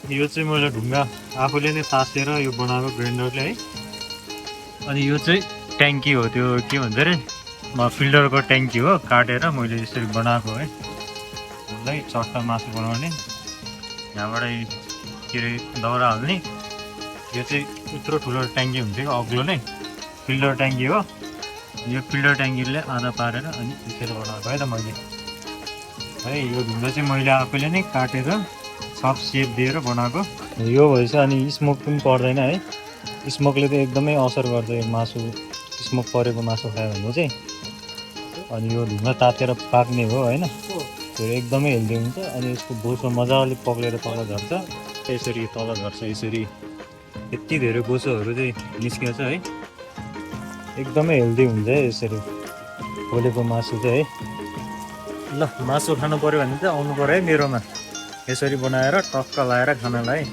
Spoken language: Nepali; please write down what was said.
यो चाहिँ मैले ढुङ्गा आफूले नै तासेर यो बनाएको ग्राइन्डरले है। अनि यो चाहिँ ट्याङ्की हो, त्यो के भन्छ अरे फिल्टरको ट्याङ्की हो, काटेर मैले यसरी बनाएको है। उसलाई चट्टा मासु बनाउने, यहाँबाट के अरे दाउरा हाल्ने। यो चाहिँ यत्रो ठुलो ट्याङ्की हुन्छ कि अग्लो नै फिल्टर ट्याङ्की हो। यो फिल्टर ट्याङ्कीले आधा पारेर अनि त्यसरी बनाएको है त मैले है। यो ढुङ्गा चाहिँ मैले आफैले नै काटेर सब सेप दिएर बनाएको यो भएछ। अनि स्मोक पनि पर्दैन है, स्मोकले त एकदमै असर गर्छ यो मासु, स्मोक परेको मासु खायो भने चाहिँ। अनि यो ढुङ्गा तातेर पाक्ने हो होइन, त्यो एकदमै हेल्दी हुन्छ। अनि यसको बोसो मजाले पक्लेर तल झर्छ, यसरी तल झर्छ यसरी। यति धेरै बोसोहरू चाहिँ निस्किन्छ है, एकदमै हेल्दी हुन्छ है यसरी पोलेको मासु चाहिँ है। ल मासु खानु पऱ्यो भने चाहिँ आउनु पऱ्यो है मेरोमा, यसरी बनाएर टक्क लाएर खानलाई।